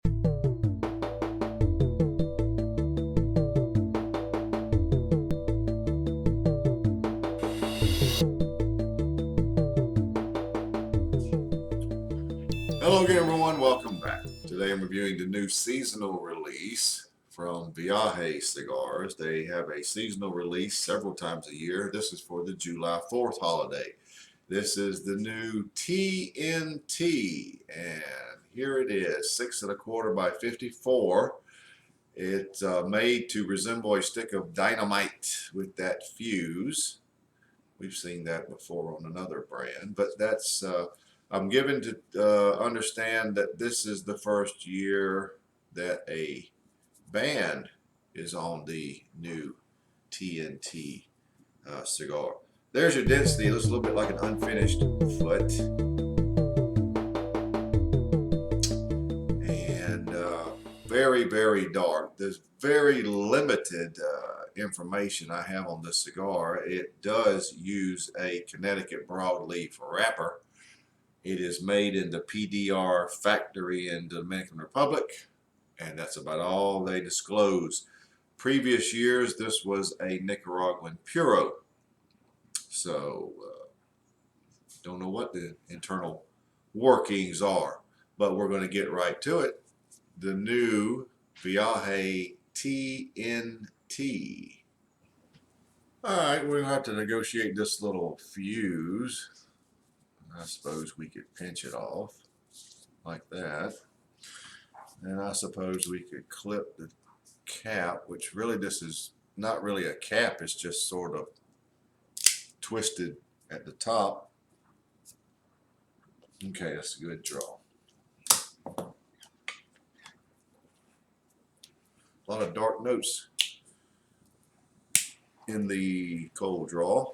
Hello again, everyone. Welcome back. Today I'm reviewing the new seasonal release from Viaje Cigars. They have a seasonal release several times a year. This is for the July 4th holiday. This is the new TNT, and here it is, 6 1/4 by 54. It's made to resemble a stick of dynamite with that fuse. We've seen that before on another brand, but that's I'm given to understand that this is the first year that a band is on the new TNT cigar. There's your density. It looks a little bit like an unfinished foot. And very, very dark. There's very limited information I have on this cigar. It does use a Connecticut broadleaf wrapper. It is made in the PDR factory in the Dominican Republic, and that's about all they disclose. Previous years, this was a Nicaraguan Puro. So, don't know what the internal workings are, but we're going to get right to it. The new Viaje TNT. All right, we're going to have to negotiate this little fuse. I suppose we could pinch it off like that. And I suppose we could clip the cap, which really this is not really a cap, it's just sort of twisted at the top. Okay, that's a good draw. A lot of dark notes in the cold draw.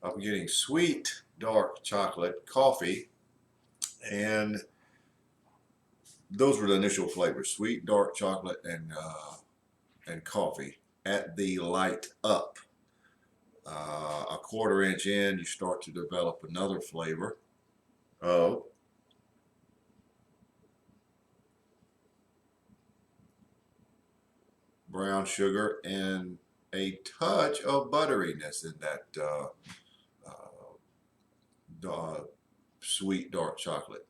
I'm getting sweet dark chocolate, coffee, and those were the initial flavors: sweet dark chocolate and coffee at the light up. A 1/4 inch in, you start to develop another flavor of brown sugar and a touch of butteriness in that sweet dark chocolate.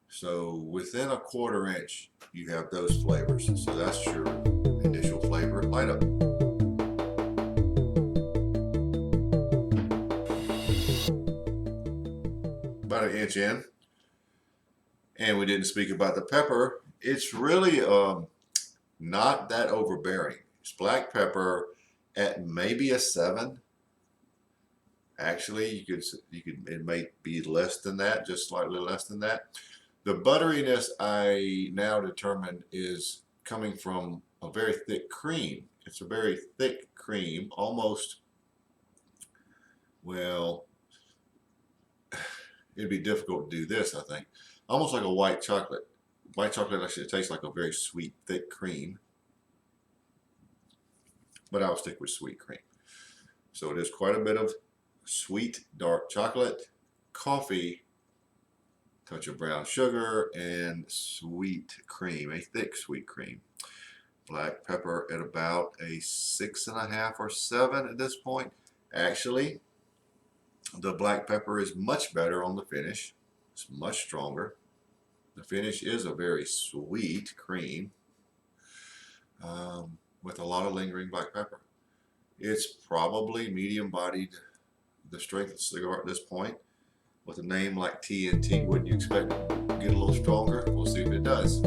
So within a 1/4 inch, you have those flavors. So that's your initial flavor light up. About an inch in, and we didn't speak about the pepper. It's really not that overbearing. It's black pepper at maybe a 7. Actually, it may be less than that, just slightly less than that. The butteriness I now determine is coming from a very thick cream. It's a very thick cream, almost, well, it'd be difficult to do this, I think. Almost like a white chocolate. White chocolate actually tastes like a very sweet, thick cream. But I'll stick with sweet cream. So it is quite a bit of sweet dark chocolate, coffee, touch of brown sugar, and sweet cream, a thick sweet cream. Black pepper at about a 6 1/2 or 7 at this point. Actually, the black pepper is much better on the finish. It's much stronger. The finish is a very sweet cream with a lot of lingering black pepper. It's probably medium-bodied, the strength of the cigar at this point. With a name like TNT, wouldn't you expect it to get a little stronger? We'll see if it does.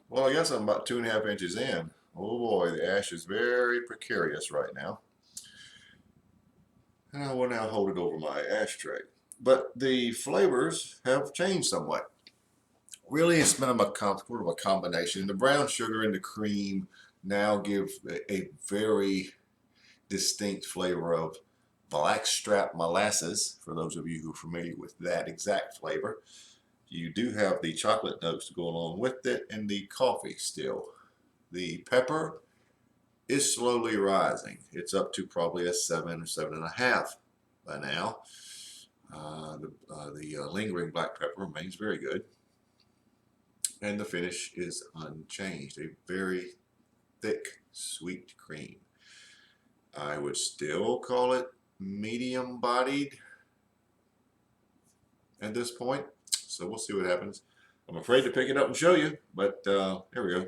Well, I guess I'm about 2 1/2 inches in. Oh boy, the ash is very precarious right now. And I will now hold it over my ashtray. But the flavors have changed somewhat. Really, it's been a sort of a combination. The brown sugar and the cream now give a very distinct flavor of blackstrap molasses, for those of you who are familiar with that exact flavor. You do have the chocolate notes to go along with it and the coffee still. The pepper is slowly rising. It's up to probably a 7 or 7.5 by now. The lingering black pepper remains very good. And the finish is unchanged. A very thick, sweet cream. I would still call it medium bodied at this point. So we'll see what happens. I'm afraid to pick it up and show you, but there we go.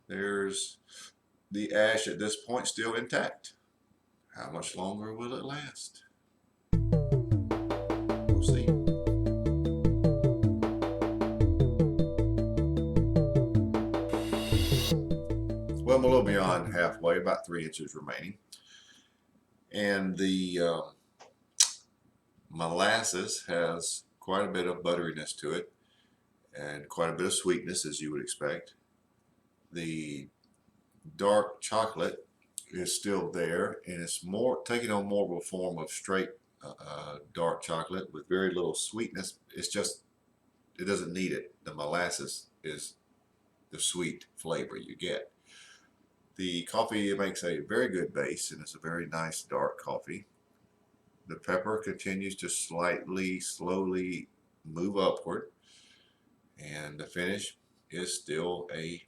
There's the ash at this point still intact. How much longer will it last? We'll see. Well, I'm a little beyond halfway, about 3 inches remaining. And the molasses has quite a bit of butteriness to it and quite a bit of sweetness, as you would expect. The dark chocolate is still there, and it's taking on more of a form of straight dark chocolate with very little sweetness. It's just, it doesn't need it. The molasses is the sweet flavor you get. The coffee makes a very good base, and it's a very nice dark coffee. The pepper continues to slowly move upward, and the finish is still a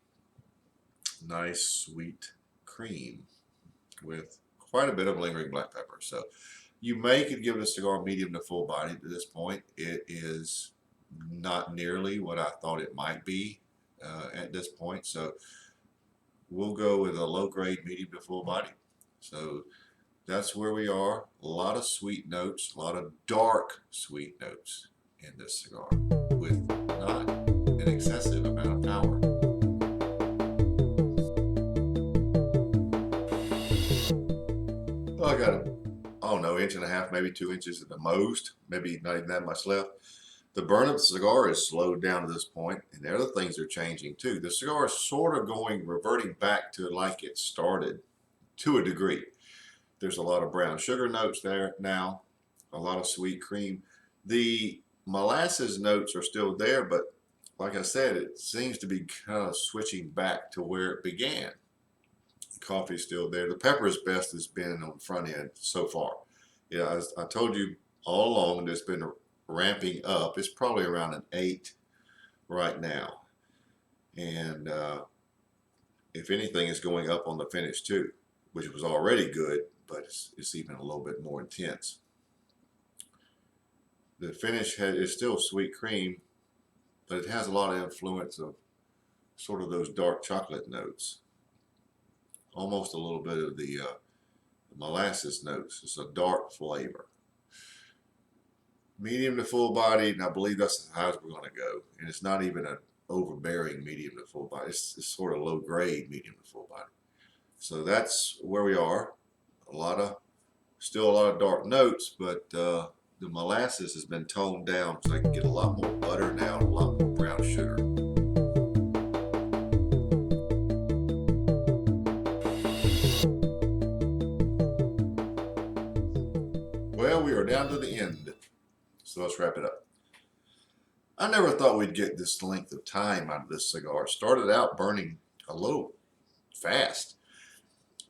nice sweet cream with quite a bit of lingering black pepper. So you could give it a cigar medium to full body at this point. It is not nearly what I thought it might be at this point. So we'll go with a low grade medium to full body. So that's where we are. A lot of sweet notes, a lot of dark sweet notes in this cigar with not an excessive amount of power. Well, I got a, I don't know, 1.5 inches, maybe 2 inches at the most, maybe not even that much left. The burn of the cigar is slowed down to this point, and the other things are changing too. The cigar is sort of reverting back to like it started to a degree. There's a lot of brown sugar notes there now, a lot of sweet cream. The molasses notes are still there, but like I said, it seems to be kind of switching back to where it began. The coffee's still there. The pepper is best has been on the front end so far. Yeah, I told you all along, it's been ramping up. It's probably around an 8 right now. And if anything, it's going up on the finish too, which was already good, but it's even a little bit more intense. The finish is still sweet cream, but it has a lot of influence of sort of those dark chocolate notes. Almost a little bit of the molasses notes. It's a dark flavor. Medium to full bodied, and I believe that's as high as we're going to go. And it's not even an overbearing medium to full body. It's sort of low grade medium to full body. So that's where we are. Still a lot of dark notes, but the molasses has been toned down, so I can get a lot more butter now and a lot more brown sugar. Well, we are down to the end, so let's wrap it up. I never thought we'd get this length of time out of this cigar. It started out burning a little fast,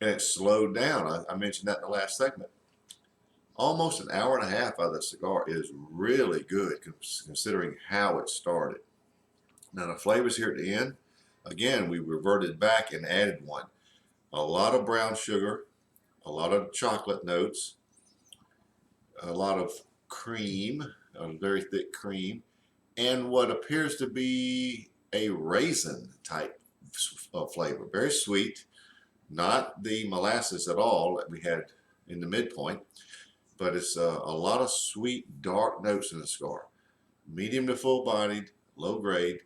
and it slowed down. I mentioned that in the last segment. Almost an hour and a half out of the cigar is really good considering how it started. Now the flavors here at the end, again, we reverted back and added one. A lot of brown sugar, a lot of chocolate notes, a lot of cream, a very thick cream, and what appears to be a raisin type of flavor. Very sweet, not the molasses at all that we had in the midpoint, but it's a lot of sweet, dark notes in the cigar. Medium to full bodied, low grade,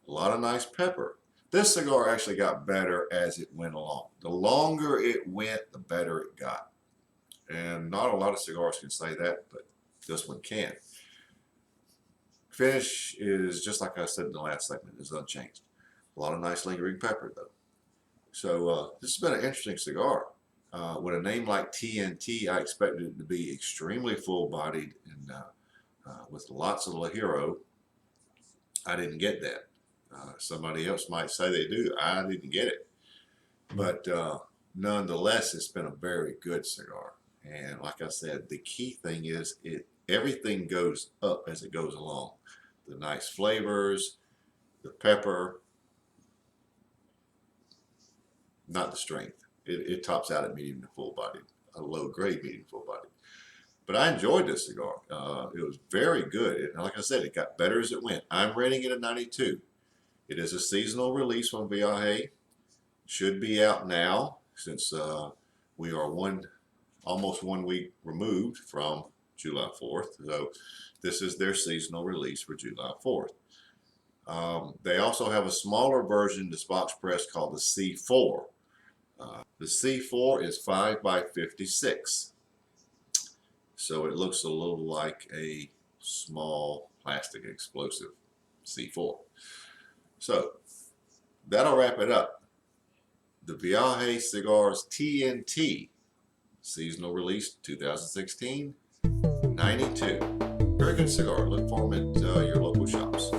a lot of nice pepper. This cigar actually got better as it went along. The longer it went, the better it got. And not a lot of cigars can say that, but this one can. Finish is just like I said in the last segment, is unchanged. A lot of nice lingering pepper though. So this has been an interesting cigar. With a name like TNT, I expected it to be extremely full-bodied and with lots of Lajero. I didn't get that. Somebody else might say they do. I didn't get it. But nonetheless, it's been a very good cigar. And like I said, the key thing is everything goes up as it goes along. The nice flavors, the pepper, not the strength. It tops out at medium to full bodied, a low grade medium full bodied. But I enjoyed this cigar. It was very good. And like I said, it got better as it went. I'm rating it a 92. It is a seasonal release from Viaje. Should be out now since we are almost 1 week removed from July 4th. So this is their seasonal release for July 4th. They also have a smaller version that's box pressed called the C4. The C4 is 5 by 56. So it looks a little like a small plastic explosive C4. So that'll wrap it up. The Viaje Cigars TNT seasonal release 2016, 92. Very good cigar. Look for them at your local shops.